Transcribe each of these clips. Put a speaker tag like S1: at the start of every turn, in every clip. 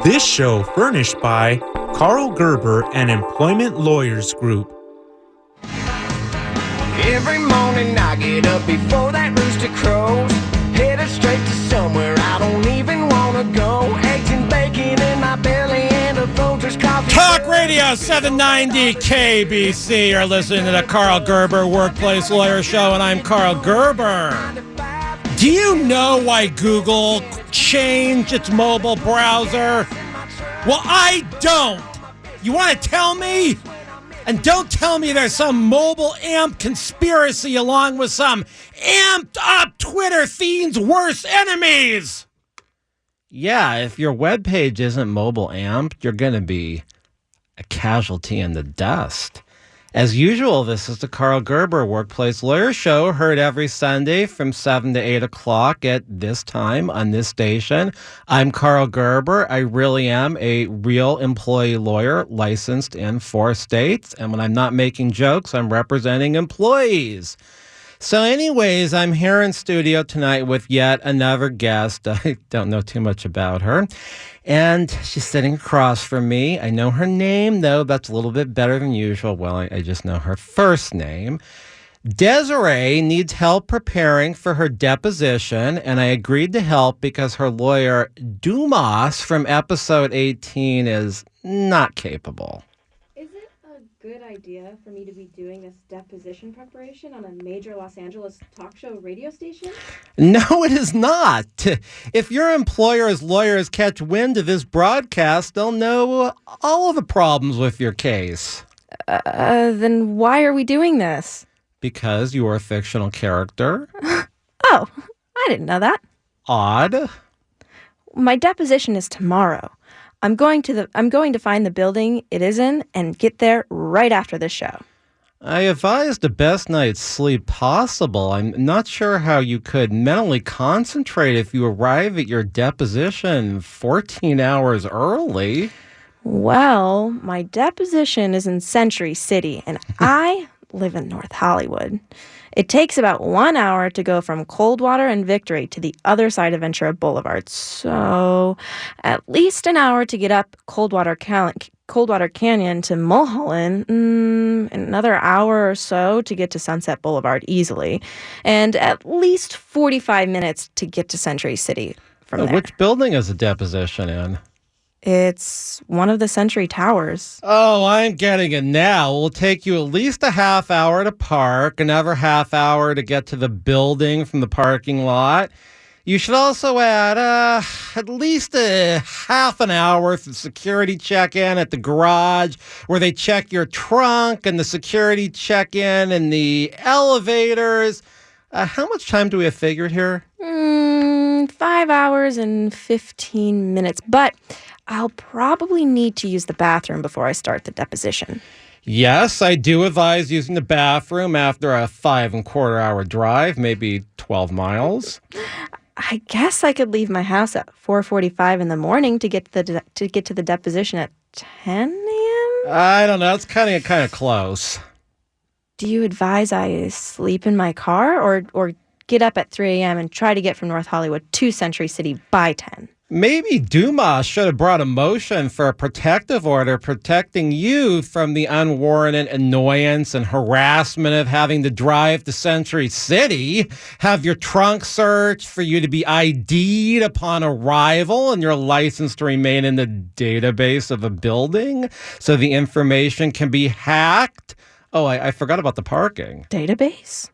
S1: This show furnished by Karl Gerber and Employment Lawyers Group.
S2: Every morning I get up before that rooster crows, headed straight to somewhere I don't even want to go. Eggs and bacon in my belly and a Folgers coffee.
S3: Talk Radio 790 KBC. You're listening to the Karl Gerber Workplace Lawyer Show, and I'm Karl Gerber. Do you know why Google changed its mobile browser? Well, I don't. You want to tell me? And don't tell me there's some mobile amp conspiracy along with some amped up Twitter fiend's worst enemies. Yeah, if your webpage isn't mobile amped, you're going to be a casualty in the dust. As usual, this is the Karl Gerber Workplace Lawyer Show, heard every Sunday from 7 to 8 o'clock at this time on this station. I'm Karl Gerber. I really am a real employee lawyer licensed in 4 states. And when I'm not making jokes, I'm representing employees. So anyways, I'm here in studio tonight with yet another guest. I don't know too much about her. And she's sitting across from me. I know her name, though. That's a little bit better than usual. Well, I just know her first name. Desiree needs help preparing for her deposition, and I agreed to help because her lawyer, Dombass, from episode 18, is not capable.
S4: Is it a good idea for me to be doing this deposition preparation on a major Los Angeles talk show radio station?
S3: No, it is not. If your employer's lawyers catch wind of this broadcast, they'll know all of the problems with your case.
S4: Then why are we doing this?
S3: Because you are a fictional character.
S4: Oh, I didn't know that.
S3: Odd.
S4: My deposition is tomorrow. I'm going to find the building it is in and get there right after the show.
S3: I advise the best night's sleep possible. I'm not sure how you could mentally concentrate if you arrive at your deposition 14 hours early.
S4: Well, my deposition is in Century City, and I live in North Hollywood. It takes about 1 hour to go from Coldwater and Victory to the other side of Ventura Boulevard. So at least an hour to get up Coldwater Canyon to Mulholland, another hour or so to get to Sunset Boulevard easily, and at least 45 minutes to get to Century City from there.
S3: Which building is the deposition in?
S4: It's one of the Century Towers.
S3: Oh, I'm getting it now. It will take you at least a half hour to park, another half hour to get to the building from the parking lot. You should also add at least a half an hour for the security check-in at the garage, where they check your trunk, and the security check-in and the elevators. How much time do we have figured here?
S4: 5 hours and 15 minutes, but I'll probably need to use the bathroom before I start the deposition.
S3: Yes, I do advise using the bathroom after a 5.25 hour drive, maybe 12 miles.
S4: I guess I could leave my house at 4:45 in the morning to get to the deposition at 10 a.m.?
S3: I don't know. It's kind of close.
S4: Do you advise I sleep in my car or get up at 3 a.m. and try to get from North Hollywood to Century City by 10?
S3: Maybe Dombass should have brought a motion for a protective order protecting you from the unwarranted annoyance and harassment of having to drive to Century City, have your trunk searched for you to be ID'd upon arrival and your license to remain in the database of a building so the information can be hacked. Oh, I forgot about the parking.
S4: Database?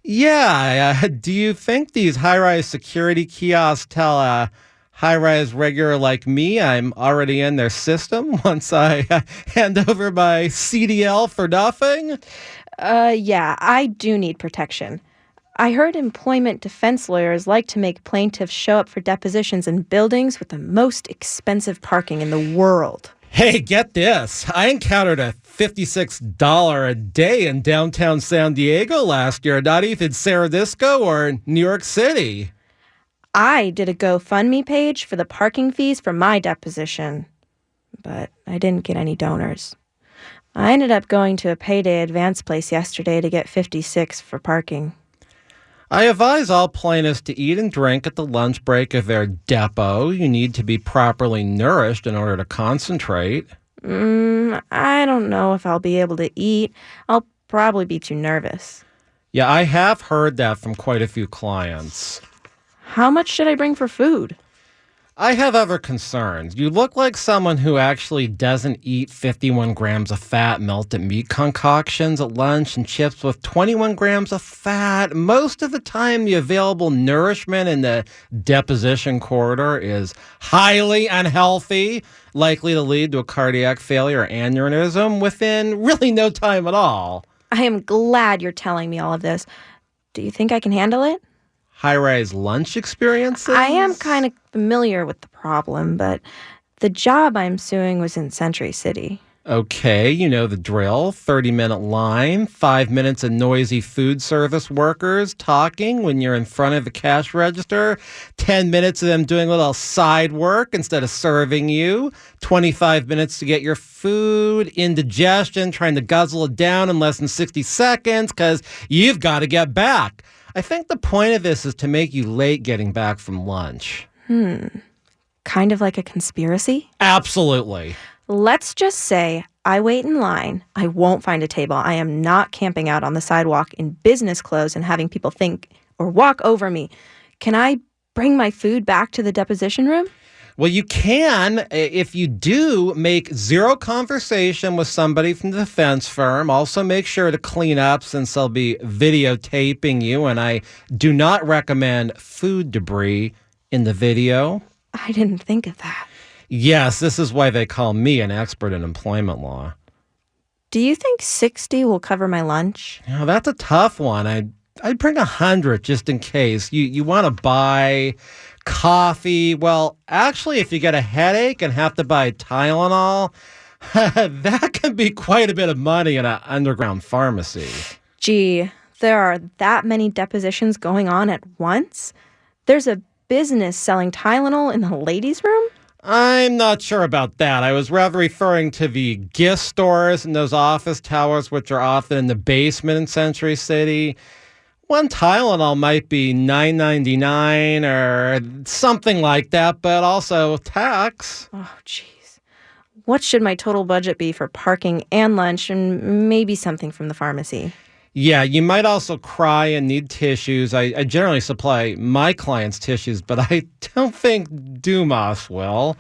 S3: Yeah. Do you think these high-rise security kiosks tell a high-rise regular like me I'm already in their system once I hand over my CDL for nothing?
S4: Yeah, I do need protection. I heard employment defense lawyers like to make plaintiffs show up for depositions in buildings with the most expensive parking in the world.
S3: Hey, get this. I encountered a $56 a day in downtown San Diego last year, not even San Francisco or New York City.
S4: I did a GoFundMe page for the parking fees for my deposition, but I didn't get any donors. I ended up going to a payday advance place yesterday to get $56 for parking.
S3: I advise all plaintiffs to eat and drink at the lunch break of their Depo. You need to be properly nourished in order to concentrate.
S4: I don't know if I'll be able to eat. I'll probably be too nervous.
S3: Yeah, I have heard that from quite a few clients.
S4: How much should I bring for food?
S3: I have other concerns. You look like someone who actually doesn't eat 51 grams of fat melted meat concoctions at lunch and chips with 21 grams of fat. Most of the time, the available nourishment in the deposition corridor is highly unhealthy, likely to lead to a cardiac failure or aneurysm within really no time at all.
S4: I am glad you're telling me all of this. Do you think I can handle it?
S3: High-rise lunch experiences?
S4: I am kind of familiar with the problem, but the job I'm suing was in Century City.
S3: Okay, you know the drill. 30-minute line, 5 minutes of noisy food service workers talking when you're in front of the cash register, 10 minutes of them doing a little side work instead of serving you, 25 minutes to get your food, indigestion, trying to guzzle it down in less than 60 seconds because you've got to get back. I think the point of this is to make you late getting back from lunch.
S4: Kind of like a conspiracy?
S3: Absolutely.
S4: Let's just say I wait in line. I won't find a table. I am not camping out on the sidewalk in business clothes and having people think or walk over me. Can I bring my food back to the deposition room?
S3: Well, you can if you do make zero conversation with somebody from the defense firm. Also, make sure to clean up since they'll be videotaping you. And I do not recommend food debris in the video.
S4: I didn't think of that.
S3: Yes, this is why they call me an expert in employment law.
S4: Do you think 60 will cover my lunch?
S3: You know, that's a tough one. I'd bring 100 just in case. You want to buy coffee. Well, actually, if you get a headache and have to buy Tylenol, that can be quite a bit of money in an underground pharmacy.
S4: Gee, there are that many depositions going on at once? There's a business selling Tylenol in the ladies' room?
S3: I'm not sure about that. I was rather referring to the gift stores and those office towers, which are often in the basement in Century City. One Tylenol might be $9.99 or something like that, but also tax.
S4: Oh, jeez. What should my total budget be for parking and lunch and maybe something from the pharmacy?
S3: Yeah, you might also cry and need tissues. I generally supply my clients tissues, but I don't think Dombass will.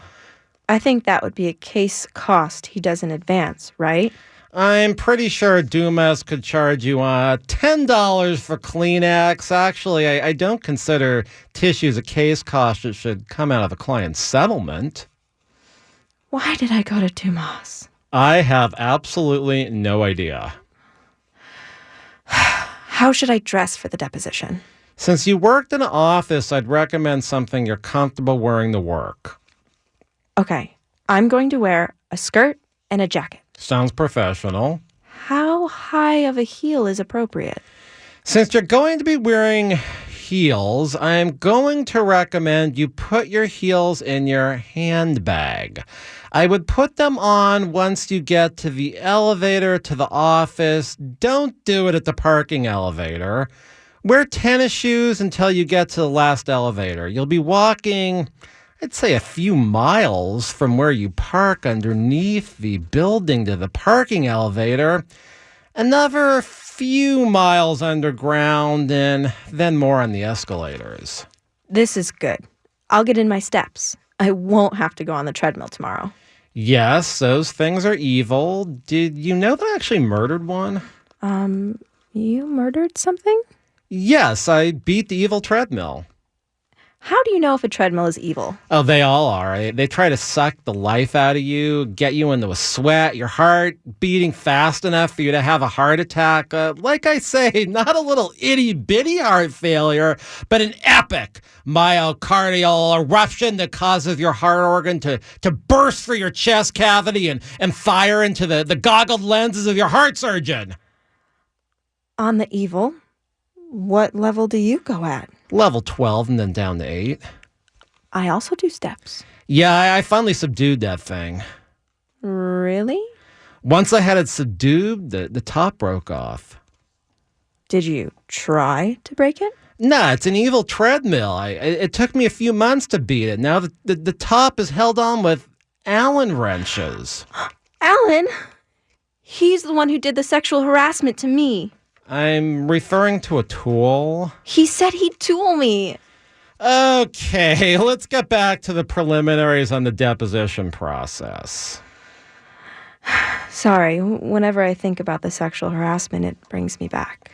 S4: I think that would be a case cost he does in advance, right?
S3: I'm pretty sure Dombass could charge you $10 for Kleenex. Actually, I don't consider tissues a case cost. It should come out of the client's settlement.
S4: Why did I go to Dombass?
S3: I have absolutely no idea.
S4: How should I dress for the deposition?
S3: Since you worked in an office, I'd recommend something you're comfortable wearing to work.
S4: Okay, I'm going to wear a skirt and a jacket.
S3: Sounds professional.
S4: How high of a heel is appropriate?
S3: Since you're going to be wearing heels, I'm going to recommend you put your heels in your handbag. I would put them on once you get to the elevator to the office. Don't do it at the parking elevator. Wear tennis shoes until you get to the last elevator. You'll be walking, I'd say, a few miles from where you park underneath the building to the parking elevator. Another few miles underground and then more on the escalators.
S4: This is good. I'll get in my steps. I won't have to go on the treadmill tomorrow.
S3: Yes, those things are evil. Did you know that I actually murdered one?
S4: You murdered something?
S3: Yes, I beat the evil treadmill.
S4: How do you know if a treadmill is evil?
S3: Oh, they all are. They try to suck the life out of you, get you into a sweat, your heart beating fast enough for you to have a heart attack. Like I say, not a little itty-bitty heart failure, but an epic myocardial eruption that causes your heart organ to burst through your chest cavity and fire into the goggled lenses of your heart surgeon.
S4: On the evil, what level do you go at?
S3: Level 12 and then down to 8.
S4: I also do steps.
S3: Yeah, I finally subdued that thing.
S4: Really?
S3: Once I had it subdued, the top broke off.
S4: Did you try to break it?
S3: No, it's an evil treadmill. It took me a few months to beat it. Now the top is held on with Allen wrenches.
S4: Alan? He's the one who did the sexual harassment to me.
S3: I'm referring to a tool.
S4: He said he'd tool me.
S3: Okay, let's get back to the preliminaries on the deposition process.
S4: Sorry, whenever I think about the sexual harassment, it brings me back.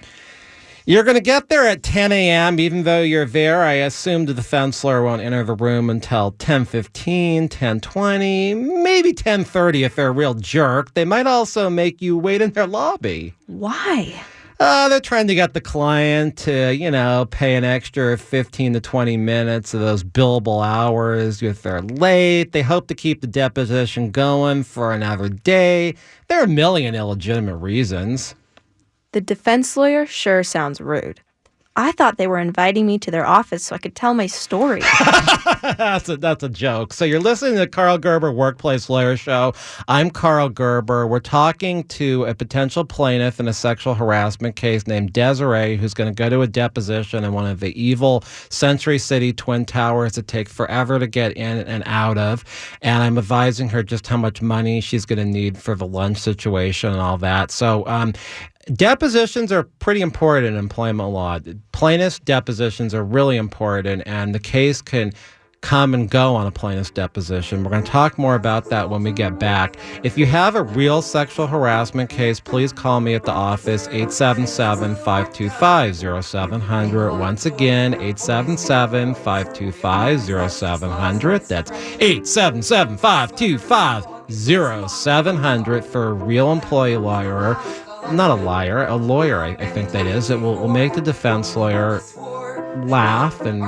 S3: You're going to get there at 10 a.m. Even though you're there, I assume the defense lawyer won't enter the room until 10:15, 10:20, maybe 10:30 if they're a real jerk. They might also make you wait in their lobby.
S4: Why?
S3: They're trying to get the client to, pay an extra 15 to 20 minutes of those billable hours if they're late. They hope to keep the deposition going for another day. There are a million illegitimate reasons.
S4: The defense lawyer sure sounds rude. I thought they were inviting me to their office so I could tell my story.
S3: That's a joke. So you're listening to the Karl Gerber Workplace Lawyer Show. I'm Karl Gerber. We're talking to a potential plaintiff in a sexual harassment case named Desiree, who's going to go to a deposition in one of the evil Century City Twin Towers that take forever to get in and out of. And I'm advising her just how much money she's going to need for the lunch situation and all that. So, depositions are pretty important in employment law. Plaintiff's depositions are really important, and the case can come and go on a plaintiff's deposition. We're going to talk more about that when we get back. If you have a real sexual harassment case, please call me at the office, 877-525-0700. Once again, 877-525-0700. That's 877-525-0700 for a real employee lawyer. Not a liar, a lawyer, I think that is. It will make the defense lawyer laugh and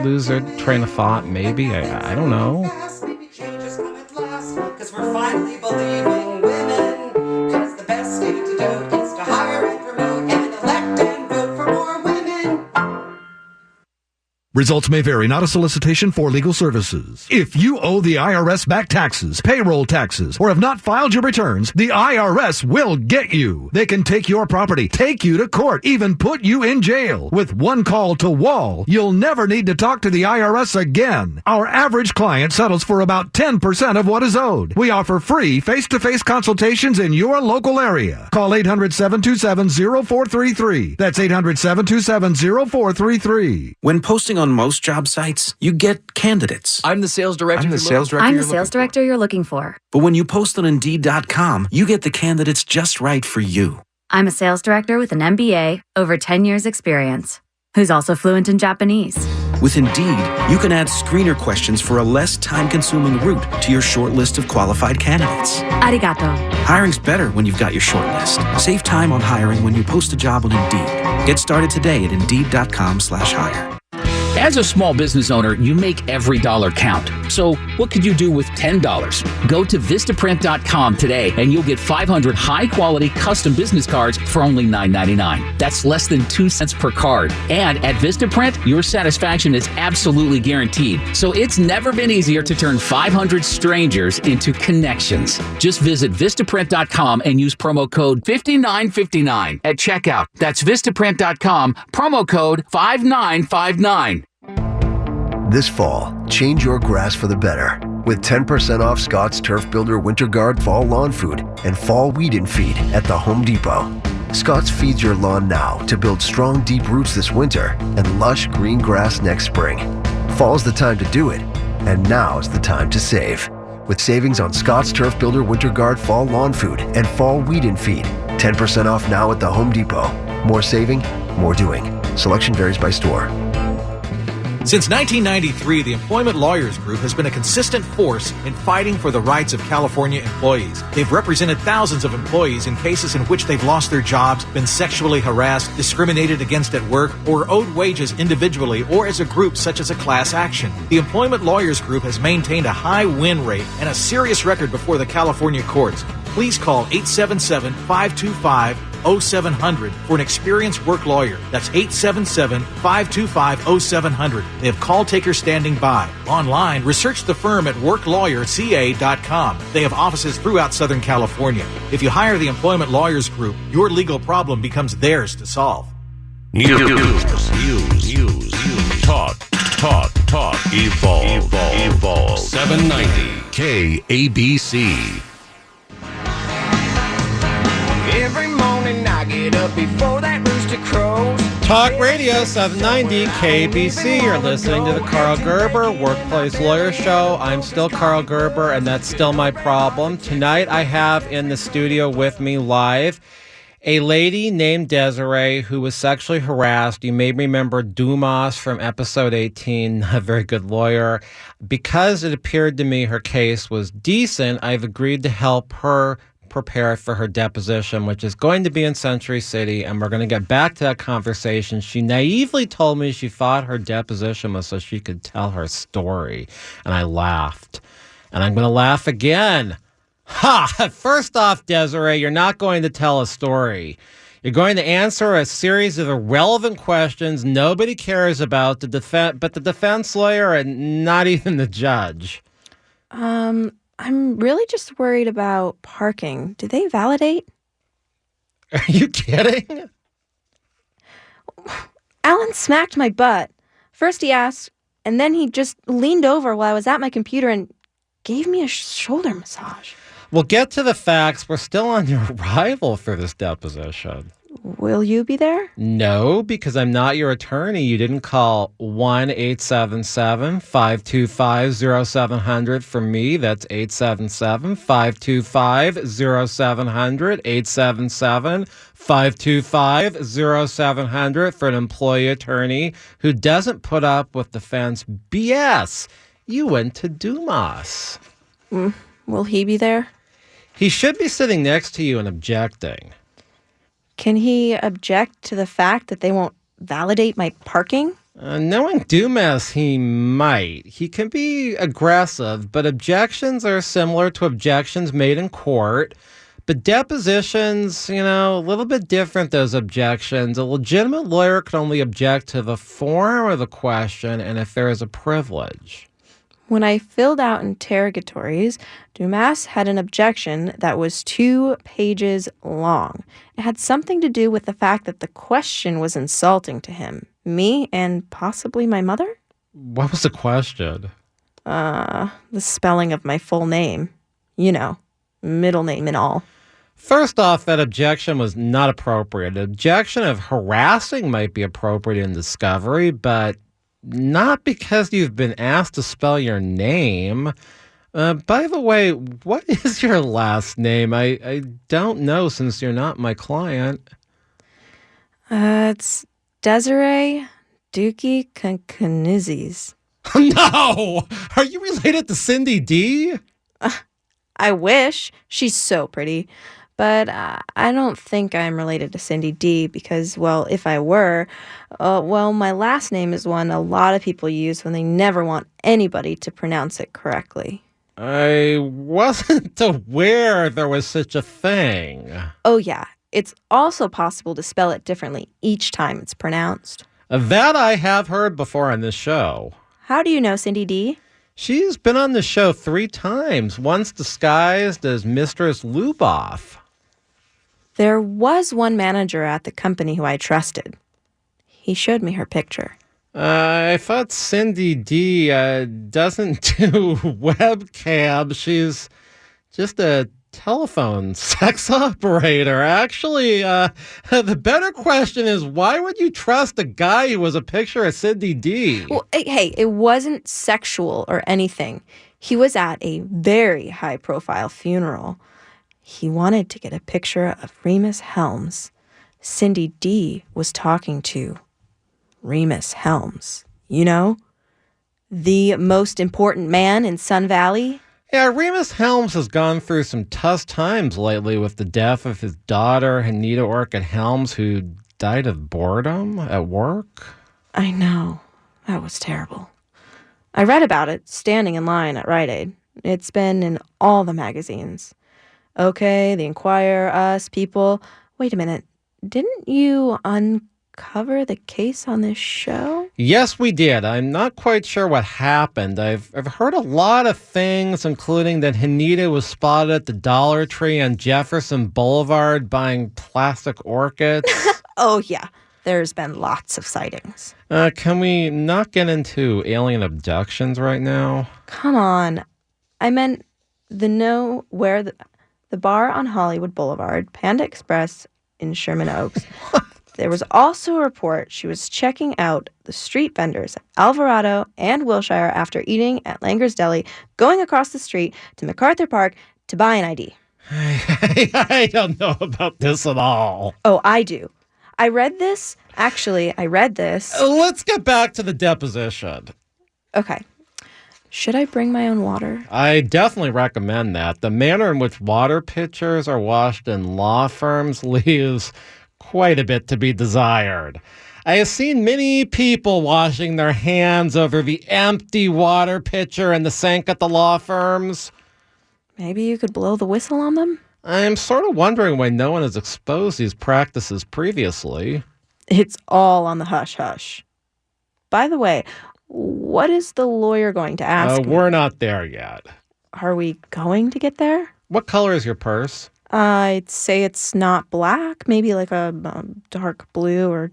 S3: lose their train of thought, maybe. I don't know.
S5: Maybe changes come at last, 'cause we're finally believing women. 'Cause the best antidote is to hire and promote and elect and vote for more women.
S6: Results may vary, not a solicitation for legal services. If you owe the IRS back taxes, payroll taxes, or have not filed your returns, the IRS will get you. They can take your property, take you to court, even put you in jail. With one call to Wall, you'll never need to talk to the IRS again. Our average client settles for about 10% of what is owed. We offer free face-to-face consultations in your local area. Call 800-727-0433. That's 800-727-0433.
S7: When posting on most job sites, you get candidates.
S8: I'm the sales director.
S9: I'm the sales director you're looking for.
S7: But when you post on Indeed.com, you get the candidates just right for you.
S9: I'm a sales director with an MBA, over 10 years experience, who's also fluent in Japanese.
S7: With Indeed, you can add screener questions for a less time-consuming route to your short list of qualified candidates.
S9: Arigato.
S7: Hiring's better when you've got your short list. Save time on hiring when you post a job on Indeed. Get started today at Indeed.com/hire.
S8: As a small business owner, you make every dollar count. So what could you do with $10? Go to Vistaprint.com today and you'll get 500 high-quality custom business cards for only $9.99. That's less than 2 cents per card. And at Vistaprint, your satisfaction is absolutely guaranteed. So it's never been easier to turn 500 strangers into connections. Just visit Vistaprint.com and use promo code 5959 at checkout. That's Vistaprint.com, promo code 5959.
S10: This fall, change your grass for the better with 10% off Scott's Turf Builder Winter Guard Fall Lawn Food and Fall Weed and Feed at the Home Depot. Scott's feeds your lawn now to build strong, deep roots this winter and lush green grass next spring. Fall's the time to do it, and now's the time to save. With savings on Scott's Turf Builder Winter Guard Fall Lawn Food and Fall Weed and Feed. 10% off now at the Home Depot. More saving, more doing. Selection varies by store.
S11: Since 1993, the Employment Lawyers Group has been a consistent force in fighting for the rights of California employees. They've represented thousands of employees in cases in which they've lost their jobs, been sexually harassed, discriminated against at work, or owed wages individually or as a group such as a class action. The Employment Lawyers Group has maintained a high win rate and a serious record before the California courts. Please call 877-525-0700 for an experienced work lawyer. That's 877-525-0700. They have call takers standing by. Online, research the firm at worklawyerca.com. They have offices throughout Southern California. If you hire the Employment Lawyers Group, your legal problem becomes theirs to solve.
S12: News. Talk, evolve. 790 KABC.
S2: Every morning I get up before that rooster crows.
S3: Talk Radio 790 KBC. You're listening to the Karl Gerber Workplace Lawyer Show. I'm still Karl Gerber, and that's still my problem. Tonight I have in the studio with me live a lady named Desiree who was sexually harassed. You may remember Dombass from episode 18, a very good lawyer. Because it appeared to me her case was decent, I've agreed to help her prepare for her deposition, which is going to be in Century City, and we're going to get back to that conversation. She naively told me she thought her deposition was so she could tell her story, and I laughed. And I'm going to laugh again. Ha! First off, Desiree, you're not going to tell a story. You're going to answer a series of irrelevant questions nobody cares about, but the defense lawyer and not even the judge.
S4: I'm really just worried about parking. Do they validate?
S3: Are you kidding?
S4: Alan smacked my butt. First he asked, and then he just leaned over while I was at my computer and gave me a shoulder massage.
S3: We'll get to the facts. We're still on your arrival for this deposition.
S4: Will you be there?
S3: No, because I'm not your attorney. You didn't call 1-877-525-0700 for me. That's 877-525-0700, 877-525-0700 for an employee attorney who doesn't put up with defense BS. You went to Dombass.
S4: Will he be there?
S3: He should be sitting next to you and objecting.
S4: Can he object to the fact that they won't validate my parking?
S3: Knowing Dombass, he might. He can be aggressive, but objections are similar to objections made in court. But depositions, a little bit different, those objections. A legitimate lawyer can only object to the form of the question and if there is a privilege.
S4: When I filled out interrogatories, Dombass had an objection that was 2 pages long. It had something to do with the fact that the question was insulting to him, me, and possibly my mother.
S3: What was the question?
S4: The spelling of my full name. Middle name and all.
S3: First off, that objection was not appropriate. An objection of harassing might be appropriate in discovery, but not because you've been asked to spell your name. By the way, what is your last name? I don't know since you're not my client.
S4: It's Desiree Dookie Kankanizis.
S3: No! Are you related to Cindy D?
S4: I wish. She's so pretty. But I don't think I'm related to Cindy D because, well, if I were, my last name is one a lot of people use when they never want anybody to pronounce it correctly.
S3: I wasn't aware there was such a thing.
S4: Oh, yeah. It's also possible to spell it differently each time it's pronounced.
S3: That I have heard before on this show.
S4: How do you know Cindy D?
S3: She's been on the show 3 times, once disguised as Mistress Luboff.
S4: There was one manager at the company who I trusted. He showed me her picture.
S3: I thought Cindy D doesn't do webcam. She's just a telephone sex operator. Actually, the better question is, why would you trust a guy who was a picture of Cindy D?
S4: Well, hey, it wasn't sexual or anything. He was at a very high-profile funeral. He wanted to get a picture of Remus Helms. Cindy D was talking to Remus Helms. The most important man in Sun Valley.
S3: Yeah, Remus Helms has gone through some tough times lately with the death of his daughter, Anita Orchid Helms, who died of boredom at work.
S4: I know. That was terrible. I read about it standing in line at Rite Aid. It's been in all the magazines. Okay, The Inquirer, Us, People. Wait a minute. Didn't you uncover the case on this show?
S3: Yes, we did. I'm not quite sure what happened. I've heard a lot of things, including that Anita was spotted at the Dollar Tree on Jefferson Boulevard buying plastic orchids.
S4: Oh, yeah. There's been lots of sightings.
S3: Can we not get into alien abductions right now?
S4: Come on. I meant the bar on Hollywood Boulevard, Panda Express in Sherman Oaks. There was also a report she was checking out the street vendors at Alvarado and Wilshire after eating at Langer's Deli, going across the street to MacArthur Park to buy an ID.
S3: I don't know about this at all.
S4: Oh, I do. I read this.
S3: Let's get back to the deposition.
S4: Okay. Should I bring my own water?
S3: I definitely recommend that. The manner in which water pitchers are washed in law firms leaves quite a bit to be desired. I have seen many people washing their hands over the empty water pitcher in the sink at the law firms.
S4: Maybe you could blow the whistle on them?
S3: I'm sort of wondering why no one has exposed these practices previously.
S4: It's all on the hush-hush. By the way, what is the lawyer going to ask me?
S3: We're not there yet.
S4: Are we going to get there?
S3: What color is your purse?
S4: I'd say it's not black, maybe like a dark blue or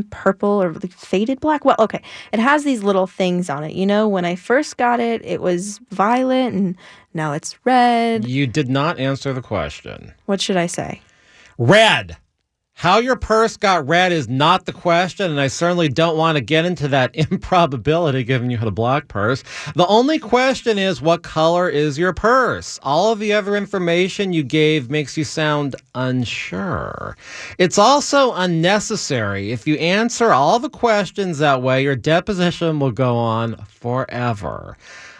S4: purple or like faded black. Well, okay, it has these little things on it. You know, when I first got it, it was violet and now it's red.
S3: You did not answer the question.
S4: What should I say?
S3: Red. How your purse got red is not the question, and I certainly don't want to get into that improbability given you had a black purse. The only question is, what color is your purse? All of the other information you gave makes you sound unsure. It's also unnecessary. If you answer all the questions that way, your deposition will go on forever.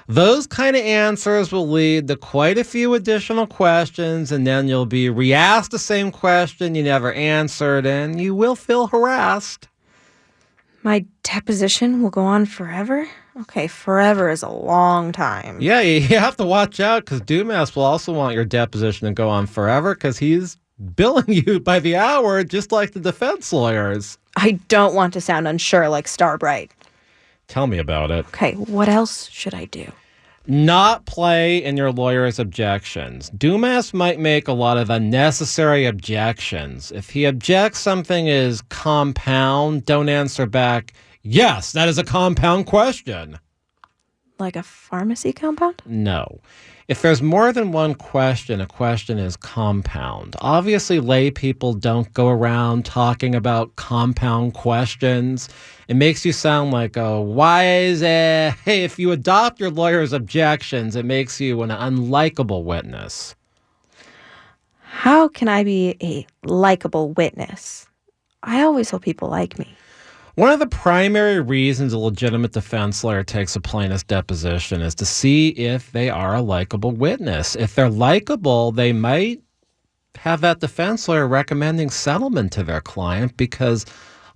S3: Those kind of answers will lead to quite a few additional questions, and then you'll be re-asked the same question you never answered, and you will feel harassed.
S4: My deposition will go on forever? Okay, forever is a long time.
S3: Yeah, you have to watch out, because Dombass will also want your deposition to go on forever, because he's billing you by the hour, just like the defense lawyers.
S4: I don't want to sound unsure like Starbright.
S3: Tell me about it.
S4: Okay, what else should I do?
S3: Not play in your lawyer's objections. Dombass might make a lot of unnecessary objections. If he objects something is compound, don't answer back, yes, that is a compound question.
S4: Like a pharmacy compound?
S3: No. If there's more than one question, a question is compound. Obviously, lay people don't go around talking about compound questions. It makes you sound like a wise, hey, if you adopt your lawyer's objections, it makes you an unlikable witness.
S4: How can I be a likable witness? I always hope people like me.
S3: One of the primary reasons a legitimate defense lawyer takes a plaintiff's deposition is to see if they are a likable witness. If they're likable, they might have that defense lawyer recommending settlement to their client, because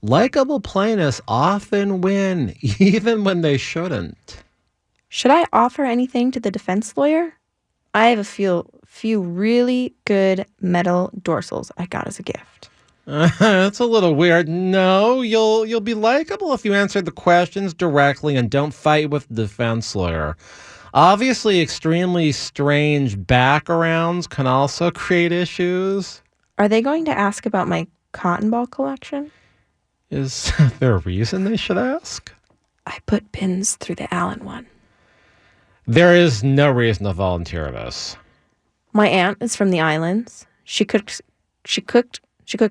S3: likable plaintiffs often win, even when they shouldn't.
S4: Should I offer anything to the defense lawyer? I have a few really good metal dorsals I got as a gift.
S3: That's a little weird. No, you'll be likable if you answer the questions directly and don't fight with the defense lawyer. Obviously, extremely strange backgrounds can also create issues.
S4: Are they going to ask about my cotton ball collection?
S3: Is there a reason they should ask?
S4: I put pins through the Allen one.
S3: There is no reason to volunteer this.
S4: My aunt is from the islands. She cooked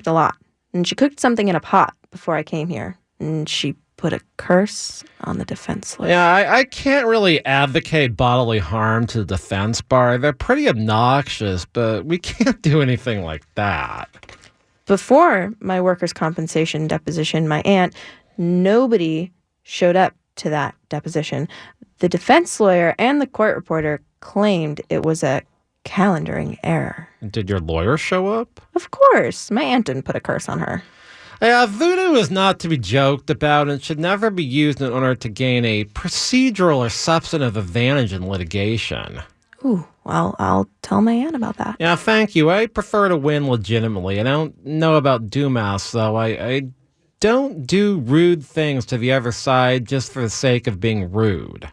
S4: a lot. And she cooked something in a pot before I came here. And she put a curse on the defense lawyer.
S3: Yeah, I can't really advocate bodily harm to the defense bar. They're pretty obnoxious, but we can't do anything like that.
S4: Before my workers' compensation deposition, my aunt, nobody showed up to that deposition. The defense lawyer and the court reporter claimed it was a calendaring error.
S3: Did your lawyer show up?
S4: Of course. My aunt didn't put a curse on her.
S3: Yeah, voodoo is not to be joked about and should never be used in order to gain a procedural or substantive advantage in litigation.
S4: Ooh, well, I'll tell my aunt about that.
S3: Yeah, thank you. I prefer to win legitimately. I don't know about Dombass, though. I don't do rude things to the other side just for the sake of being rude.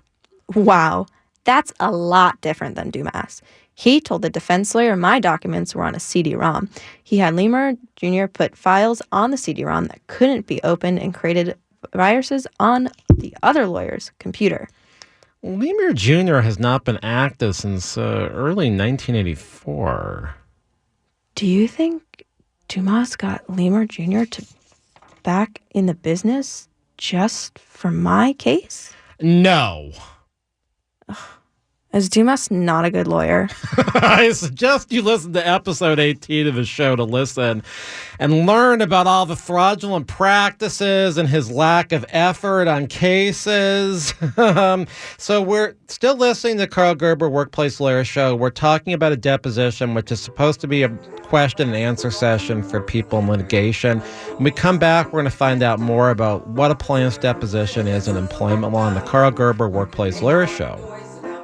S4: Wow. That's a lot different than Dombass. He told the defense lawyer my documents were on a CD-ROM. He had Lemur Jr. put files on the CD-ROM that couldn't be opened and created viruses on the other lawyer's computer.
S3: Lemur Jr. has not been active since early 1984.
S4: Do you think Dombass got Lemur Jr. back in the business just for my case?
S3: No.
S4: Is Dombass not a good lawyer?
S3: I suggest you listen to episode 18 of his show to listen and learn about all the fraudulent practices and his lack of effort on cases. So we're still listening to Karl Gerber Workplace Lawyer Show. We're talking about a deposition, which is supposed to be a question and answer session for people in litigation. When we come back, we're going to find out more about what a plaintiff's deposition is in employment law on the Karl Gerber Workplace Lawyer Show.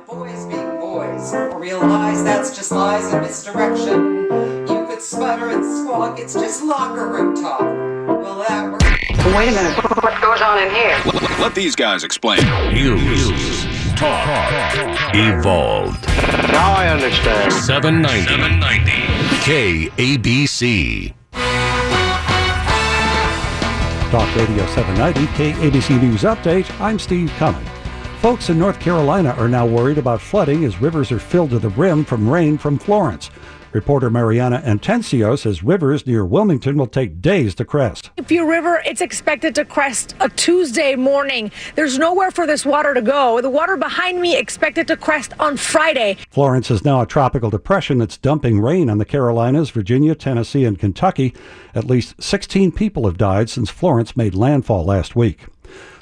S5: Boys being boys, realize that's just lies and misdirection. You could sputter and squawk, it's just locker room talk. Well, that works.
S13: Wait a minute, what goes on in here?
S12: Let these guys explain. News, talk, evolved.
S13: Now I understand.
S12: 790 KABC.
S14: Talk Radio 790 KABC News Update. I'm Steve Cumming. Folks in North Carolina are now worried about flooding as rivers are filled to the brim from rain from Florence. Reporter Mariana Antencio says rivers near Wilmington will take days to crest.
S15: View River, it's expected to crest a Tuesday morning. There's nowhere for this water to go. The water behind me expected to crest on Friday.
S14: Florence is now a tropical depression that's dumping rain on the Carolinas, Virginia, Tennessee, and Kentucky. At least 16 people have died since Florence made landfall last week.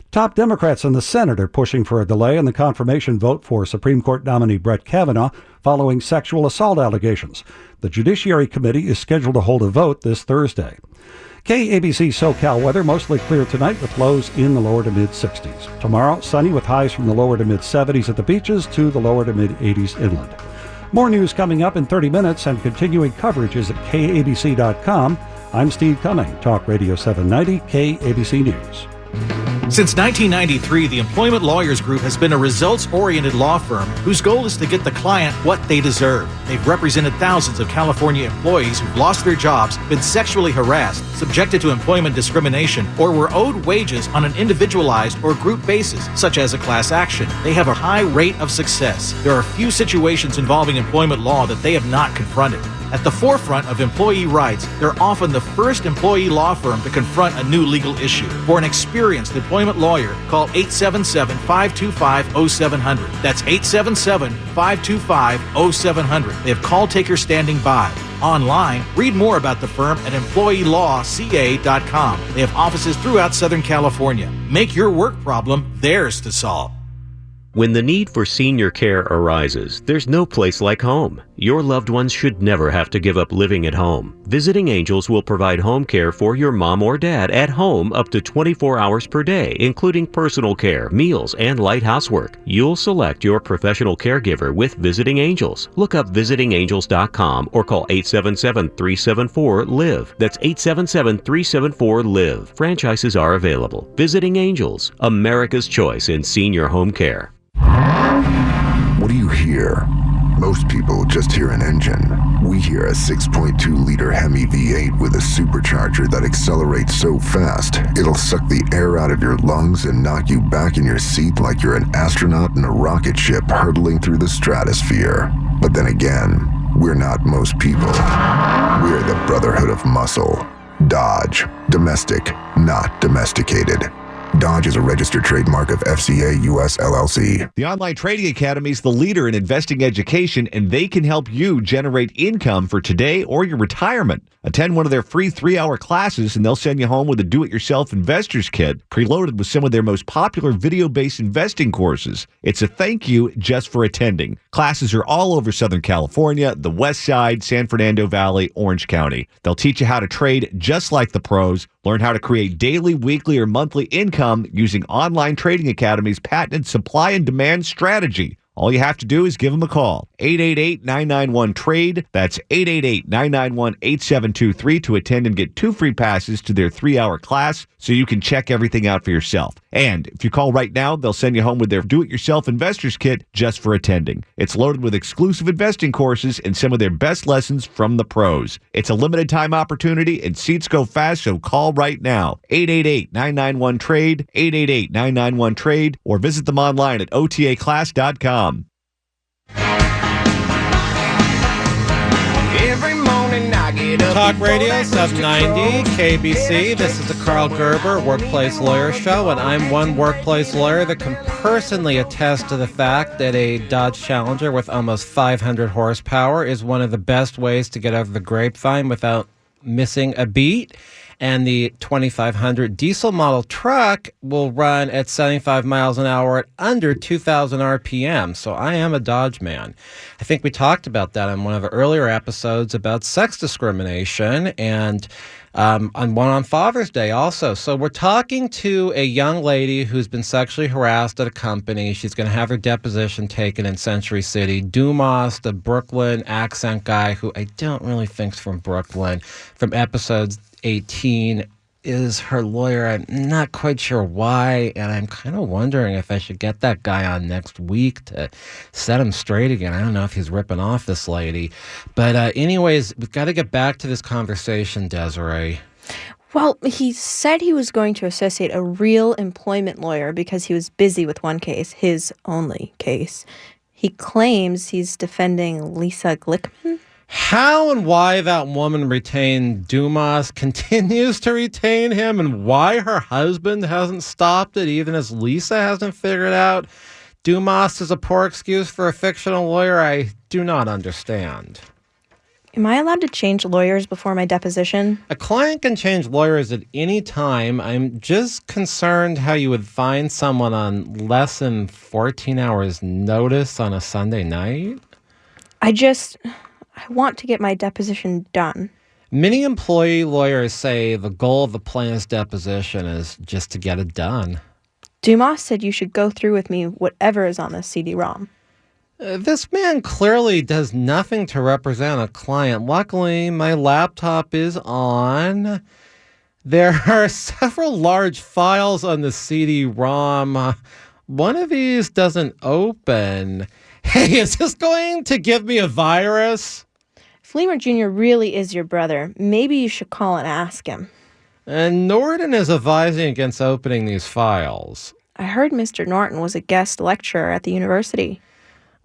S14: Top Democrats in the Senate are pushing for a delay in the confirmation vote for Supreme Court nominee Brett Kavanaugh following sexual assault allegations. The Judiciary Committee is scheduled to hold a vote this Thursday. KABC SoCal weather, mostly clear tonight with lows in the lower to mid-60s. Tomorrow, sunny with highs from the lower to mid-70s at the beaches to the lower to mid-80s inland. More news coming up in 30 minutes, and continuing coverage is at KABC.com. I'm Steve Cumming, Talk Radio 790 KABC News.
S11: Since 1993, the Employment Lawyers Group has been a results-oriented law firm whose goal is to get the client what they deserve. They've represented thousands of California employees who've lost their jobs, been sexually harassed, subjected to employment discrimination, or were owed wages on an individualized or group basis, such as a class action. They have a high rate of success. There are few situations involving employment law that they have not confronted. At the forefront of employee rights, they're often the first employee law firm to confront a new legal issue. For an experienced employment lawyer, call 877-525-0700. That's 877-525-0700. They have call takers standing by. Online, read more about the firm at employeelawca.com. They have offices throughout Southern California. Make your work problem theirs to solve.
S16: When the need for senior care arises, there's no place like home. Your loved ones should never have to give up living at home. Visiting Angels will provide home care for your mom or dad at home up to 24 hours per day, including personal care, meals, and light housework. You'll select your professional caregiver with Visiting Angels. Look up visitingangels.com or call 877-374-LIVE. That's 877-374-LIVE. Franchises are available. Visiting Angels, America's choice in senior home care.
S17: What do you hear? Most people just hear an engine. We hear a 6.2-liter Hemi V8 with a supercharger that accelerates so fast, it'll suck the air out of your lungs and knock you back in your seat like you're an astronaut in a rocket ship hurtling through the stratosphere. But then again, we're not most people. We're the Brotherhood of Muscle. Dodge. Domestic, not domesticated. Dodge is a registered trademark of FCA US LLC.
S18: The Online Trading Academy is the leader in investing education, and they can help you generate income for today or your retirement. Attend one of their free 3-hour classes, and they'll send you home with a do-it-yourself investor's kit preloaded with some of their most popular video-based investing courses. It's a thank you just for attending. Classes are all over Southern California, the West Side, San Fernando Valley, Orange County. They'll teach you how to trade just like the pros. Learn how to create daily, weekly, or monthly income using Online Trading Academy's patented supply and demand strategy. All you have to do is give them a call. 888-991-TRADE. That's 888-991-8723 to attend and get 2 free passes to their 3-hour class so you can check everything out for yourself. And if you call right now, they'll send you home with their do-it-yourself investor's kit just for attending. It's loaded with exclusive investing courses and some of their best lessons from the pros. It's a limited time opportunity and seats go fast, so call right now. 888-991-TRADE, 888-991-TRADE, or visit them online at otaclass.com.
S2: Every morning I get up.
S3: Talk Radio 790 KBC. This is the Karl Gerber Workplace Lawyer Show, and I'm one workplace lawyer that can personally attest to the fact that a Dodge Challenger with almost 500 horsepower is one of the best ways to get over the grapevine without missing a beat. And the 2500 diesel model truck will run at 75 miles an hour at under 2,000 RPM. So I am a Dodge man. I think we talked about that on one of the earlier episodes about sex discrimination, and on one on Father's Day also. So we're talking to a young lady who's been sexually harassed at a company. She's going to have her deposition taken in Century City. Dombass, the Brooklyn accent guy, who I don't really think's from Brooklyn, from episodes 18, is her lawyer. I'm not quite sure why, and I'm kind of wondering if I should get that guy on next week to set him straight again. I don't know if he's ripping off this lady. But anyways, we've got to get back to this conversation, Desiree.
S4: Well, he said he was going to associate a real employment lawyer because he was busy with one case, his only case. He claims he's defending Lisa Glickman.
S3: How and why that woman retained Dombass, continues to retain him, and why her husband hasn't stopped it, even as Lisa hasn't figured out Dombass is a poor excuse for a fictional lawyer, I do not understand.
S4: Am I allowed to change lawyers before my deposition?
S3: A client can change lawyers at any time. I'm just concerned how you would find someone on less than 14 hours notice on a Sunday night. I
S4: want to get my deposition done.
S3: Many employee lawyers say the goal of the plaintiff's deposition is just to get it done.
S4: Dombass said you should go through with me whatever is on the CD-ROM.
S3: This man clearly does nothing to represent a client. Luckily, my laptop is on. There are several large files on the CD-ROM. One of these doesn't open. Hey, is this going to give me a virus?
S4: If Lemur Jr. really is your brother, maybe you should call and ask him.
S3: And Norton is advising against opening these files.
S4: I heard Mr. Norton was a guest lecturer at the university.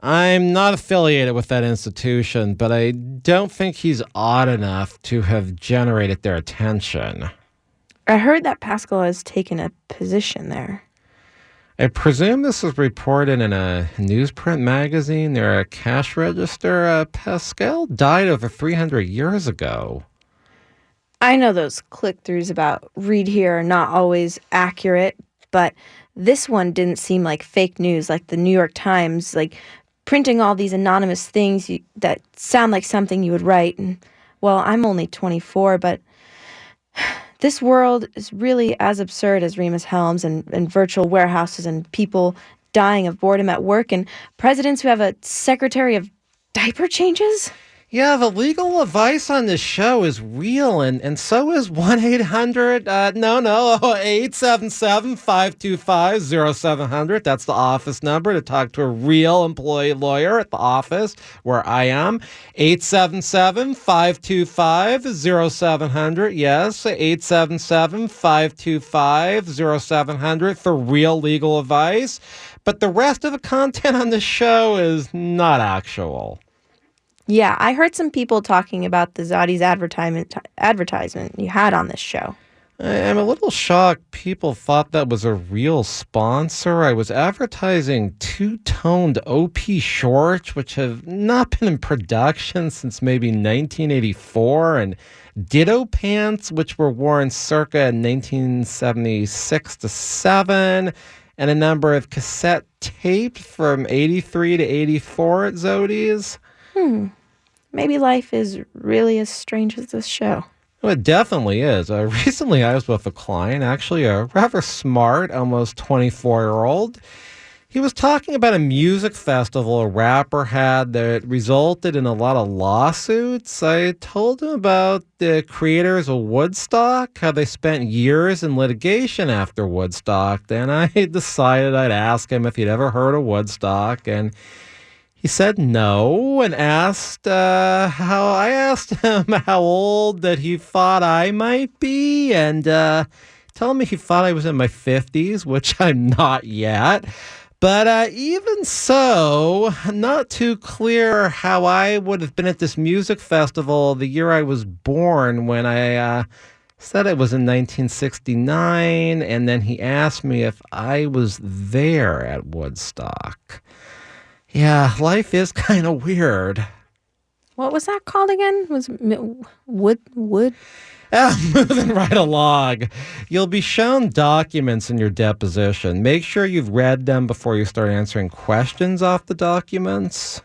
S3: I'm not affiliated with that institution, but I don't think he's odd enough to have generated their attention.
S4: I heard that Pascal has taken a position there.
S3: I presume this was reported in a newsprint magazine near a cash register. Pascal died over 300 years ago.
S4: I know those click-throughs about read here are not always accurate, but this one didn't seem like fake news, like the New York Times, like printing all these anonymous things that sound like something you would write. And, well, I'm only 24, but this world is really as absurd as Remus Helms and virtual warehouses and people dying of boredom at work and presidents who have a secretary of diaper changes.
S3: Yeah, the legal advice on this show is real, and so is 877-525-0700. That's the office number to talk to a real employee lawyer at the office where I am. 877-525-0700. Yes, 877-525-0700 for real legal advice. But the rest of the content on the show is not actual.
S4: Yeah, I heard some people talking about the Zotti's advertisement you had on this show.
S3: I'm a little shocked people thought that was a real sponsor. I was advertising two-toned OP shorts, which have not been in production since maybe 1984, and Ditto pants, which were worn circa 1976 to 7, and a number of cassette tapes from 83 to 84 at Zotti's.
S4: Maybe life is really as strange as this show.
S3: Well, it definitely is. Recently, I was with a client, actually a rather smart, almost 24-year-old. He was talking about a music festival a rapper had that resulted in a lot of lawsuits. I told him about the creators of Woodstock, how they spent years in litigation after Woodstock. Then I decided I'd ask him if he'd ever heard of Woodstock, and he said no, and asked I asked him how old that he thought I might be, and told me he thought I was in my 50s, which I'm not yet. But even so, not too clear how I would have been at this music festival the year I was born, when I said it was in 1969, and then he asked me if I was there at Woodstock. Yeah, life is kind of weird.
S4: What was that called again? Was wood?
S3: Moving right along. You'll be shown documents in your deposition. Make sure you've read them before you start answering questions off the documents.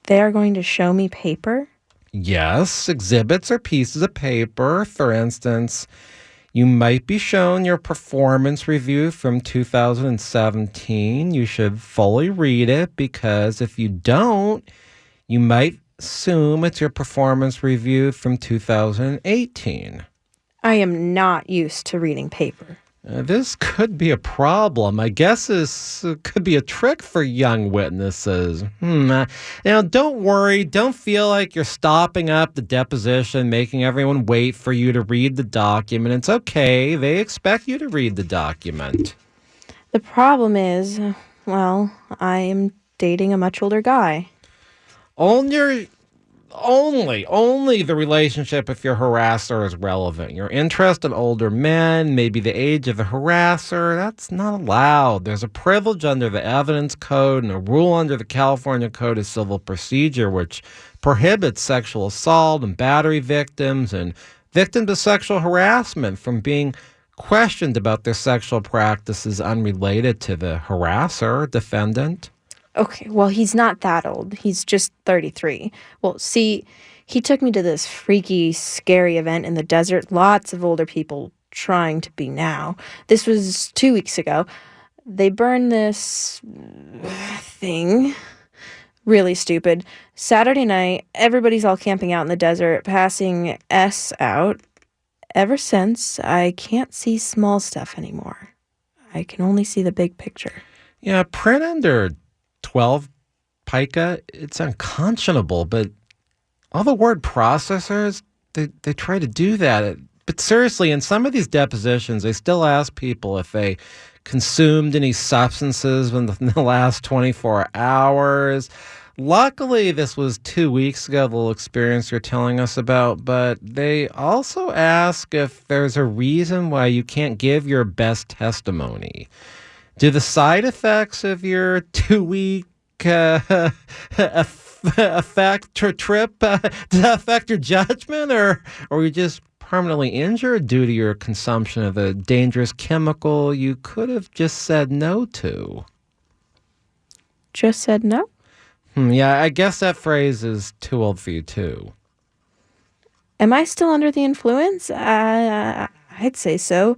S4: They're going to show me paper?
S3: Yes, exhibits are pieces of paper. For instance, you might be shown your performance review from 2017. You should fully read it, because if you don't, you might assume it's your performance review from 2018.
S4: I am not used to reading paper.
S3: This could be a problem. I guess this could be a trick for young witnesses. Now, don't worry. Don't feel like you're stopping up the deposition, making everyone wait for you to read the document. It's okay. They expect you to read the document.
S4: The problem is, well, I am dating a much older guy.
S3: Only the relationship with your harasser is relevant. Your interest in older men, maybe the age of the harasser, that's not allowed. There's a privilege under the Evidence Code and a rule under the California Code of Civil Procedure which prohibits sexual assault and battery victims and victims of sexual harassment from being questioned about their sexual practices unrelated to the harasser, defendant.
S4: Okay, well, he's not that old. He's just 33. Well, see, he took me to this freaky, scary event in the desert. Lots of older people trying to be now. This was 2 weeks ago. They burned this thing. Really stupid. Saturday night, everybody's all camping out in the desert, passing S out. Ever since, I can't see small stuff anymore. I can only see the big picture.
S3: Yeah, print under 12 pica, it's unconscionable, but all the word processors, they try to do that. But seriously, in some of these depositions, they still ask people if they consumed any substances in the last 24 hours. Luckily, this was 2 weeks ago, the little experience you're telling us about, but they also ask if there's a reason why you can't give your best testimony. Do the side effects of your 2-week trip does that affect your judgment, or were you just permanently injured due to your consumption of a dangerous chemical you could have just said no to?
S4: Just said no?
S3: Yeah, I guess that phrase is too old for you, too.
S4: Am I still under the influence? I'd say so.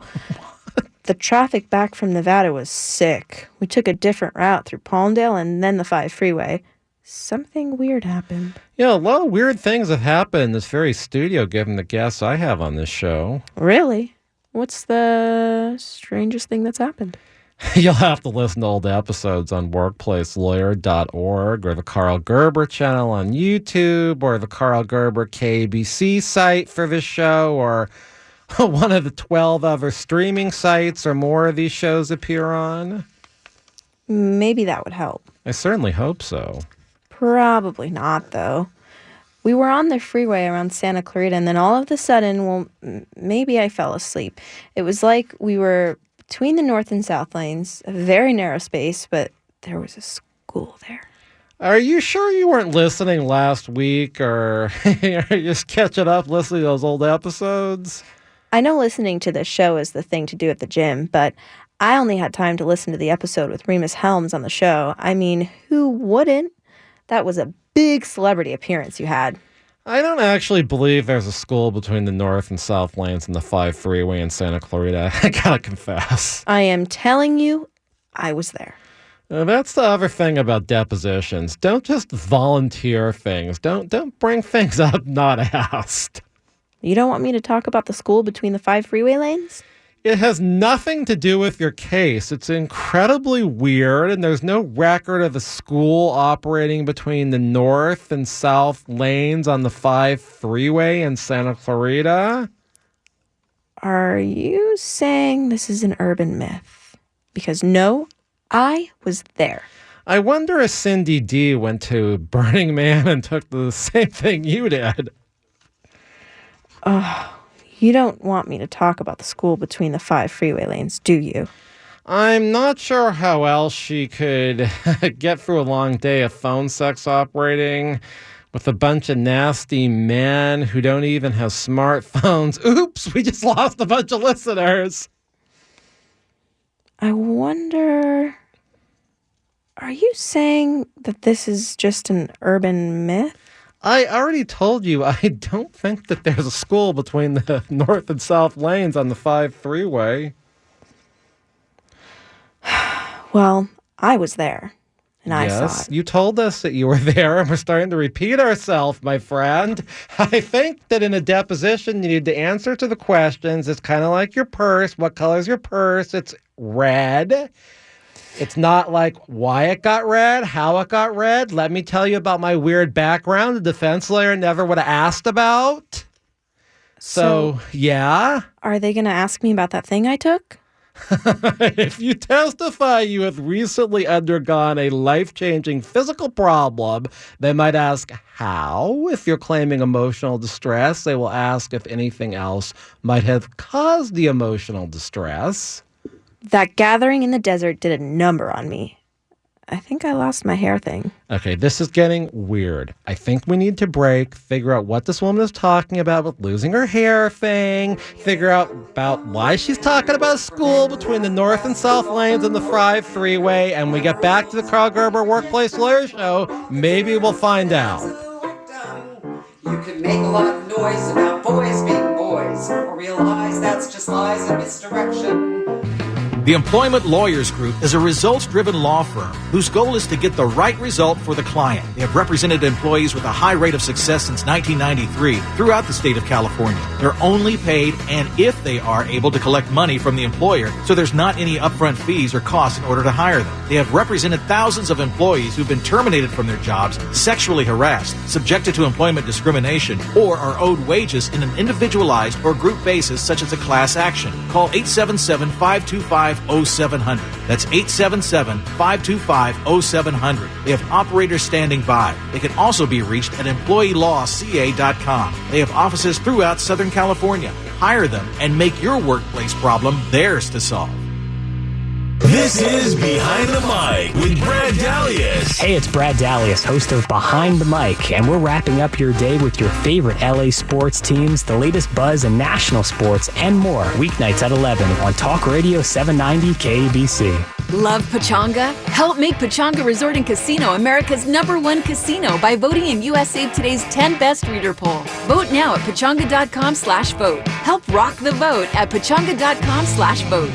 S4: The traffic back from Nevada was sick. We took a different route through Palmdale and then the 5 freeway. Something weird happened.
S3: Yeah, a lot of weird things have happened in this very studio, given the guests I have on this show.
S4: Really? What's the strangest thing that's happened?
S3: You'll have to listen to old episodes on workplacelawyer.org or the Karl Gerber channel on YouTube or the Karl Gerber KABC site for this show or one of the 12 other streaming sites or more of these shows appear on.
S4: Maybe that would help.
S3: I certainly hope so.
S4: Probably not, though. We were on the freeway around Santa Clarita, and then all of a sudden, well, maybe I fell asleep. It was like we were between the north and south lanes, a very narrow space, but there was a school there.
S3: Are you sure you weren't listening last week, or are you just catching up listening to those old episodes?
S4: I know listening to this show is the thing to do at the gym, but I only had time to listen to the episode with Remus Helms on the show. I mean, who wouldn't? That was a big celebrity appearance you had.
S3: I don't actually believe there's a school between the north and south lanes and the 5 freeway in Santa Clarita. I gotta confess.
S4: I am telling you, I was there.
S3: That's the other thing about depositions. Don't just volunteer things. Don't bring things up not asked.
S4: You don't want me to talk about the school between the 5 freeway lanes?
S3: It has nothing to do with your case. It's incredibly weird, and there's no record of a school operating between the north and south lanes on the 5 freeway in Santa Clarita.
S4: Are you saying this is an urban myth? Because no, I was there.
S3: I wonder if Cindy D went to Burning Man and took the same thing you did.
S4: You don't want me to talk about the school between the 5 freeway lanes, do you?
S3: I'm not sure how else she could get through a long day of phone sex operating with a bunch of nasty men who don't even have smartphones. Oops, we just lost a bunch of listeners.
S4: I wonder... Are you saying that this is just an urban myth?
S3: I already told you I don't think that there's a school between the north and south lanes on the 5 freeway.
S4: Well, I was there, and I saw it.
S3: You told us that you were there, and we're starting to repeat ourselves, my friend. I think that in a deposition, you need to answer to the questions. It's kind of like your purse. What color is your purse? It's red. It's not like why it got red, how it got red. Let me tell you about my weird background the defense lawyer never would have asked about. So, yeah.
S4: Are they going to ask me about that thing I took?
S3: If you testify you have recently undergone a life-changing physical problem, they might ask how. If you're claiming emotional distress, they will ask if anything else might have caused the emotional distress.
S4: That gathering in the desert did a number on me. I think I lost my hair thing.
S3: Okay, this is getting weird. I think we need to break, figure out what this woman is talking about with losing her hair thing, figure out about why she's talking about a school between the north and south lanes on the 5 freeway, and we get back to the Karl Gerber Workplace Lawyer Show. Maybe we'll find out.
S5: You could make a lot of noise about boys being boys, or realize that's just lies and misdirection.
S11: The Employment Lawyers Group is a results-driven law firm whose goal is to get the right result for the client. They have represented employees with a high rate of success since 1993 throughout the state of California. They're only paid and if they are able to collect money from the employer, so there's not any upfront fees or costs in order to hire them. They have represented thousands of employees who've been terminated from their jobs, sexually harassed, subjected to employment discrimination, or are owed wages in an individualized or group basis such as a class action. Call 877-525-0700. That's 877-525-0700. They have operators standing by. They can also be reached at employeelawca.com. They have offices throughout Southern California. Hire them and make your workplace problem theirs to solve.
S12: This is Behind the Mic with Brad Dalius.
S19: Hey, it's Brad Dalius, host of Behind the Mic, and we're wrapping up your day with your favorite LA sports teams, the latest buzz in national sports, and more. Weeknights at 11 on Talk Radio 790 KABC.
S20: Love Pechanga? Help make Pechanga Resort and Casino America's #1 casino by voting in USA Today's 10 Best Reader poll. Vote now at pechanga.com/vote. Help rock the vote at pechanga.com/vote.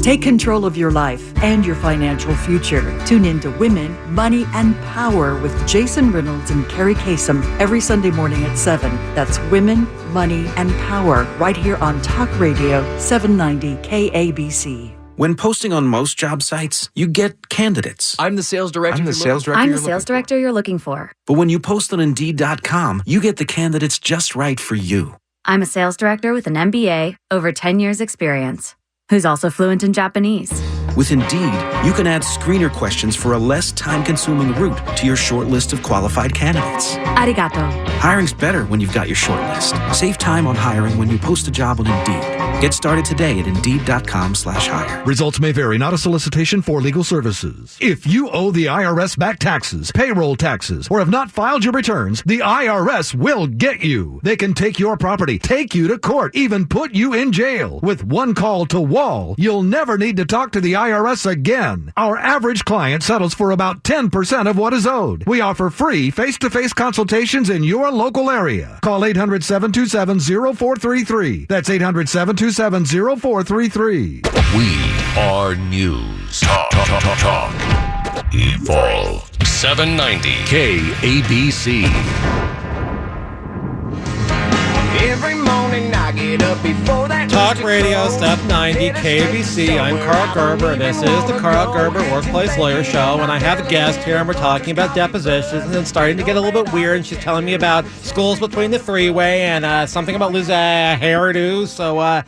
S21: Take control of your life and your financial future. Tune in to Women, Money, and Power with Jason Reynolds and Carrie Kasem every Sunday morning at 7. That's Women, Money, and Power right here on Talk Radio 790 KABC.
S7: When posting on most job sites, you get candidates.
S22: I'm the sales director.
S9: I'm the sales director you're looking for.
S7: But when you post on Indeed.com, you get the candidates just right for you.
S9: I'm a sales director with an MBA, over 10 years experience, who's also fluent in Japanese.
S7: With Indeed, you can add screener questions for a less time-consuming route to your short list of qualified candidates.
S9: Arigato.
S7: Hiring's better when you've got your short list. Save time on hiring when you post a job on Indeed. Get started today at Indeed.com/hire.
S6: Results may vary, not a solicitation for legal services. If you owe the IRS back taxes, payroll taxes, or have not filed your returns, the IRS will get you. They can take your property, take you to court, even put you in jail. With one call to Wall, you'll never need to talk to the IRS again. Our average client settles for about 10% of what is owed. We offer free face-to-face consultations in your local area. Call 800-727-0433. That's 800-727-0433.
S12: We are news. Talk. Evolve. 790 KABC.
S2: Every morning I get up before that
S3: Talk
S2: rooster
S3: Radio,
S2: crows.
S3: Step 90, KABC. I'm Karl Gerber. This is the Karl Gerber Workplace Lawyer Show, and I have a guest here, and we're talking about depositions, and it's starting to get a little bit weird, and she's telling me about schools between the freeway and something about losing a hairdo. So,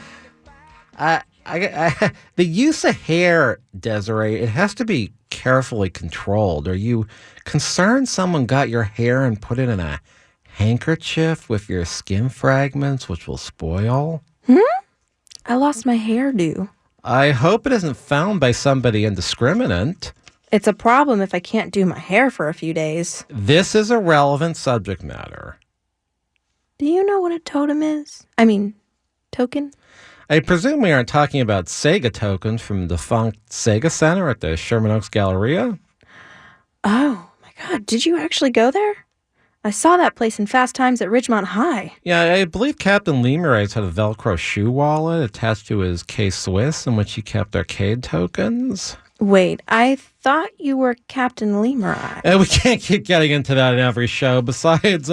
S3: the use of hair, Desiree, it has to be carefully controlled. Are you concerned someone got your hair and put it in a handkerchief with your skin fragments, which will spoil?
S4: I lost my hairdo.
S3: I hope it isn't found by somebody indiscriminate.
S4: It's a problem if I can't do my hair for a few days.
S3: This is a relevant subject matter.
S4: Do you know what a totem is? Token?
S3: I presume we aren't talking about Sega tokens from the defunct Sega Center at the Sherman Oaks Galleria?
S4: Oh, my God. Did you actually go there? I saw that place in Fast Times at Ridgemont High.
S3: Yeah, I believe Captain Lemurites had a Velcro shoe wallet attached to his K-Swiss in which he kept arcade tokens.
S4: Wait, I thought you were Captain Lemuri.
S3: We can't keep getting into that in every show. Besides,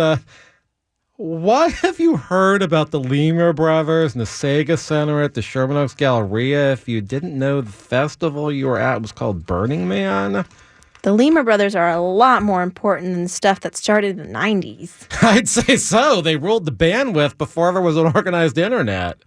S3: what have you heard about the Lemur Brothers and the Sega Center at the Sherman Oaks Galleria if you didn't know the festival you were at was called Burning Man?
S4: The Lemur Brothers are a lot more important than the stuff that started in the 90s.
S3: I'd say so. They ruled the bandwidth before there was an organized internet.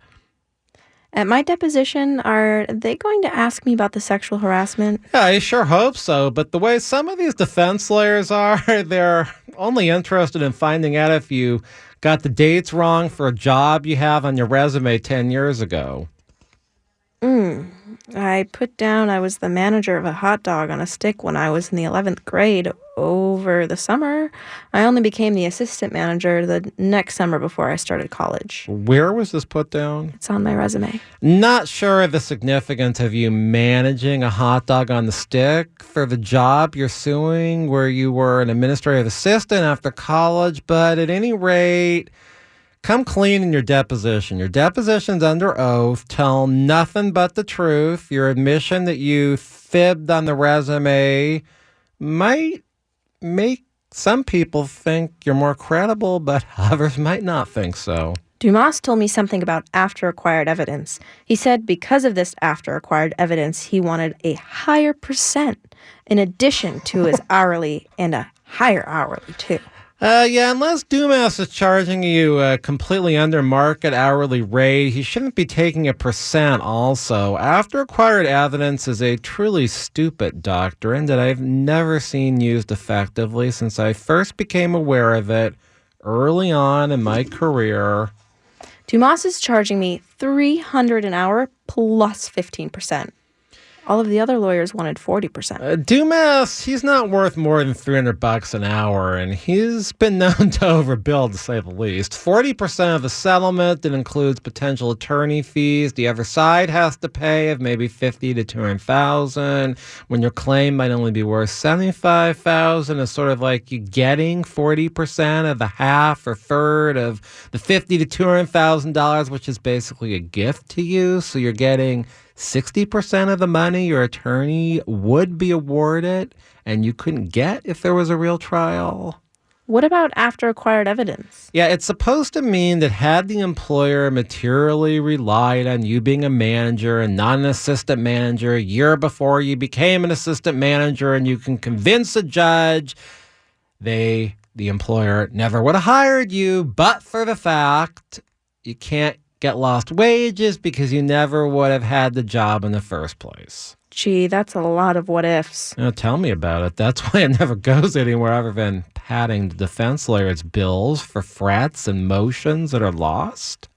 S4: At my deposition, are they going to ask me about the sexual harassment?
S3: Yeah, I sure hope so. But the way some of these defense lawyers are, they're only interested in finding out if you got the dates wrong for a job you have on your resume 10 years ago.
S4: I put down I was the manager of a hot dog on a stick when I was in the 11th grade. Over the summer, I only became the assistant manager the next summer before I started college.
S3: Where was this put down?
S4: It's on my resume.
S3: Not sure of the significance of you managing a hot dog on the stick for the job you're suing where you were an administrative assistant after college, but at any rate, come clean in your deposition. Your deposition's under oath. Tell nothing but the truth. Your admission that you fibbed on the resume might make some people think you're more credible, but others might not think so.
S4: Dumas told me something about after-acquired evidence. He said because of this after-acquired evidence, he wanted a higher percent in addition to his hourly and a higher hourly, too.
S3: Yeah, unless Dumas is charging you a completely under market hourly rate, he shouldn't be taking a percent also. After acquired evidence is a truly stupid doctrine that I've never seen used effectively since I first became aware of it early on in my career.
S4: Dumas is charging me $300 an hour plus 15%. All of the other lawyers wanted 40%.
S3: Dumas, he's not worth more than $300 an hour, and he's been known to overbill, to say the least. 40% of the settlement that includes potential attorney fees the other side has to pay of maybe $50,000 to $200,000, when your claim might only be worth $75,000. It's sort of like you getting 40% of the half or third of the $50,000 to $200,000, which is basically a gift to you. So you're getting 60% of the money your attorney would be awarded and you couldn't get if there was a real trial.
S4: What about after acquired evidence?
S3: Yeah, it's supposed to mean that had the employer materially relied on you being a manager and not an assistant manager a year before you became an assistant manager, and you can convince a judge the employer never would have hired you, but for the fact you can't get lost wages because you never would have had the job in the first place.
S4: Gee, that's a lot of what ifs.
S3: Tell me about it. That's why it never goes anywhere other than padding the defense lawyer's bills for frats and motions that are lost.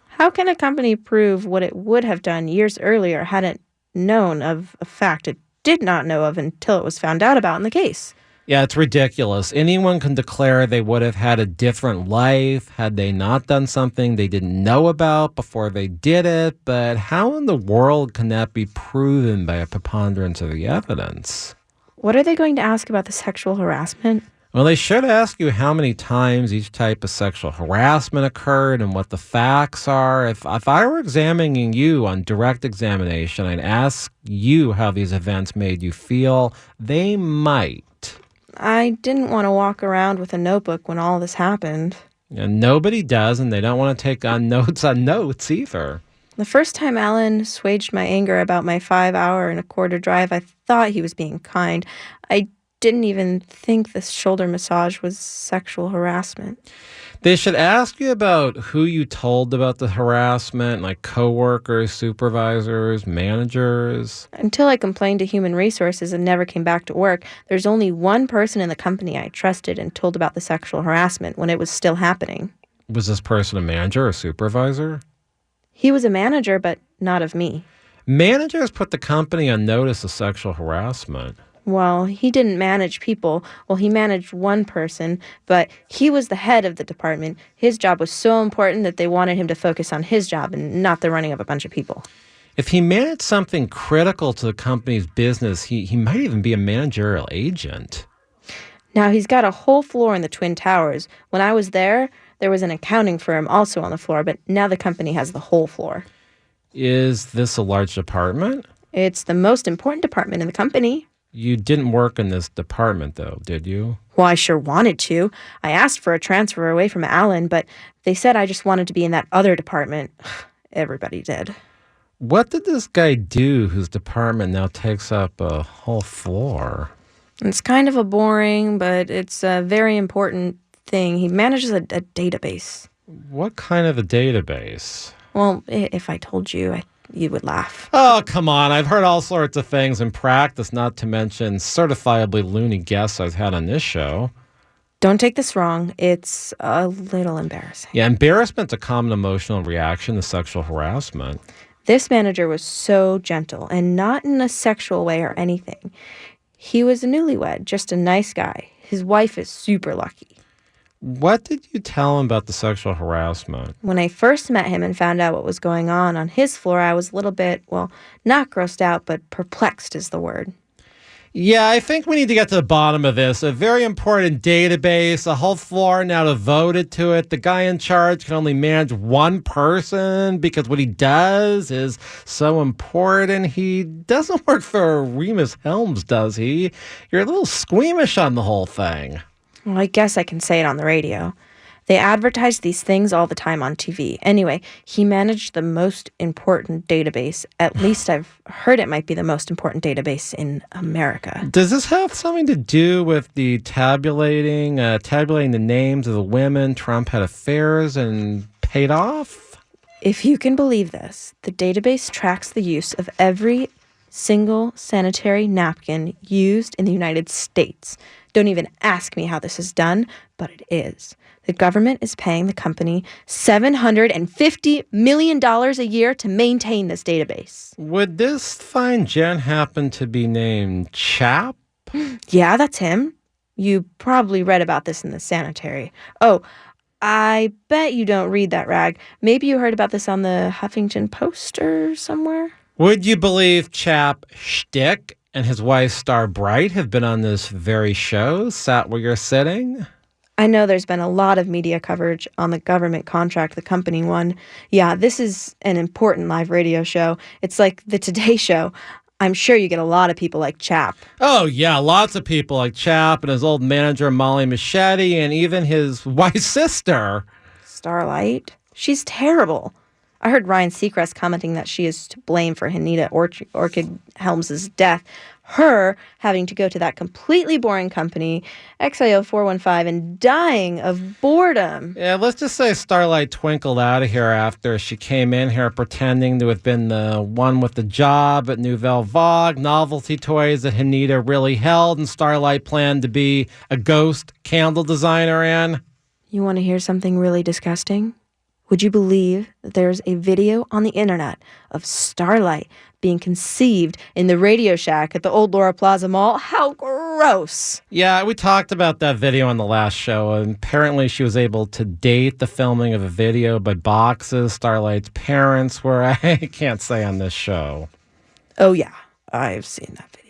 S4: How can a company prove what it would have done years earlier had it known of a fact it did not know of until it was found out about in the case?
S3: Yeah, it's ridiculous. Anyone can declare they would have had a different life had they not done something they didn't know about before they did it, but how in the world can that be proven by a preponderance of the evidence?
S4: What are they going to ask about the sexual harassment?
S3: Well, they should ask you how many times each type of sexual harassment occurred and what the facts are. If I were examining you on direct examination, I'd ask you how these events made you feel. They might.
S4: I didn't want to walk around with a notebook when all this happened.
S3: And nobody does, and they don't want to take on notes either.
S4: The first time Alan assuaged my anger about my 5-hour-and-a-quarter drive, I thought he was being kind. I didn't even think the shoulder massage was sexual harassment.
S3: They should ask you about who you told about the harassment, like coworkers, supervisors, managers.
S4: Until I complained to Human Resources and never came back to work, there's only one person in the company I trusted and told about the sexual harassment when it was still happening.
S3: Was this person a manager or supervisor?
S4: He was a manager, but not of me.
S3: Managers put the company on notice of sexual harassment.
S4: Well, he didn't manage people. Well, he managed one person, but he was the head of the department. His job was so important that they wanted him to focus on his job and not the running of a bunch of people.
S3: If he managed something critical to the company's business, he might even be a managerial agent.
S4: Now, he's got a whole floor in the Twin Towers. When I was there was an accounting firm also on the floor, but now the company has the whole floor.
S3: Is this a large department?
S4: It's the most important department in the company.
S3: You didn't work in this department, though, did you?
S4: Well, I sure wanted to. I asked for a transfer away from Alan, but they said I just wanted to be in that other department. Everybody did.
S3: What did this guy do whose department now takes up a whole floor?
S4: It's kind of a boring, but it's a very important thing. He manages a database.
S3: What kind of a database?
S4: Well, if I told you, you would laugh.
S3: Oh, come on. I've heard all sorts of things in practice, not to mention certifiably loony guests I've had on this show.
S4: Don't take this wrong. It's a little embarrassing.
S3: Yeah, embarrassment's a common emotional reaction to sexual harassment.
S4: This manager was so gentle, and not in a sexual way or anything. He was a newlywed, just a nice guy. His wife is super lucky.
S3: What did you tell him about the sexual harassment?
S4: When I first met him and found out what was going on his floor, I was a little bit, well, not grossed out, but perplexed is the word.
S3: Yeah, I think we need to get to the bottom of this. A very important database, a whole floor now devoted to it. The guy in charge can only manage one person because what he does is so important. He doesn't work for Remus Helms, does he? You're a little squeamish on the whole thing.
S4: Well, I guess I can say it on the radio. They advertise these things all the time on TV. Anyway, he managed the most important database. At least I've heard it might be the most important database in America.
S3: Does this have something to do with the tabulating the names of the women Trump had affairs and paid off?
S4: If you can believe this, the database tracks the use of every single sanitary napkin used in the United States. Don't even ask me how this is done, but it is. The government is paying the company $750 million a year to maintain this database.
S3: Would this fine gent happen to be named Chap?
S4: Yeah, that's him. You probably read about this in the sanitary. Oh, I bet you don't read that rag. Maybe you heard about this on the Huffington Post or somewhere?
S3: Would you believe Chap Shtick and his wife Star Bright have been on this very show, sat where you're sitting?
S4: I know there's been a lot of media coverage on the government contract the company won. Yeah, this is an important live radio show. It's like the Today Show. I'm sure you get a lot of people like Chap.
S3: Oh, yeah, lots of people like Chap and his old manager, Molly Machete, and even his wife's sister.
S4: Starlight? She's terrible. I heard Ryan Seacrest commenting that she is to blame for Hanita Orchid Helms' death. Her having to go to that completely boring company, XIO 415, and dying of boredom.
S3: Yeah, let's just say Starlight twinkled out of here after she came in here pretending to have been the one with the job at Nouvelle Vague, novelty toys that Hanita really held, and Starlight planned to be a ghost candle designer in.
S4: You want to hear something really disgusting? Would you believe that there's a video on the internet of Starlight being conceived in the Radio Shack at the Old Laura Plaza Mall. How gross.
S3: Yeah, we talked about that video on the last show, and apparently she was able to date the filming of a video by boxes Starlight's parents were. I can't say on this show.
S4: Oh, yeah, I've seen that video.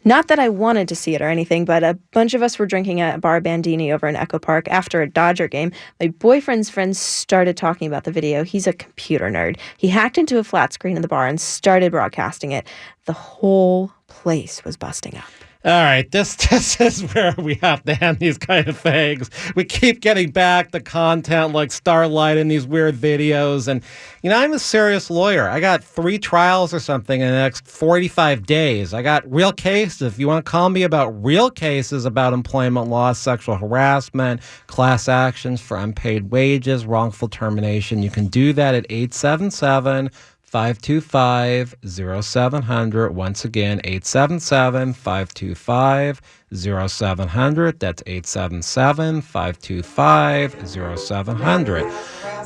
S4: Not that I wanted to see it or anything, but a bunch of us were drinking at Bar Bandini over in Echo Park after a Dodger game. My boyfriend's friends started talking about the video. He's a computer nerd. He hacked into a flat screen in the bar and started broadcasting it. The whole place was busting up.
S3: All right, this is where we have to end these kind of things. We keep getting back the content like Starlight and these weird videos. And, you know, I'm a serious lawyer. I got 3 trials or something in the next 45 days. I got real cases. If you want to call me about real cases about employment law, sexual harassment, class actions for unpaid wages, wrongful termination, you can do that at 877-525-0700. Once again, 877-525-0700. That's 877-525-0700.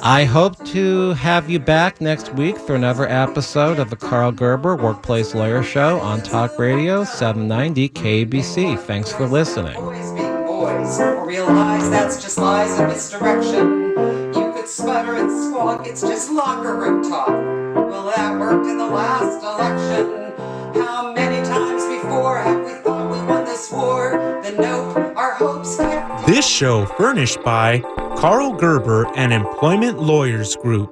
S3: I hope to have you back next week for another episode of the Karl Gerber Workplace Lawyer Show on Talk Radio 790 KABC. Thanks for listening.
S5: Boys, realize that's just lies and misdirection. You could sputter and squawk, it's just locker room talk. Well, that worked in the last election. How many times before have we thought we won this war? The note, our hopes kept.
S1: This show furnished by Karl Gerber and Employment Lawyers Group.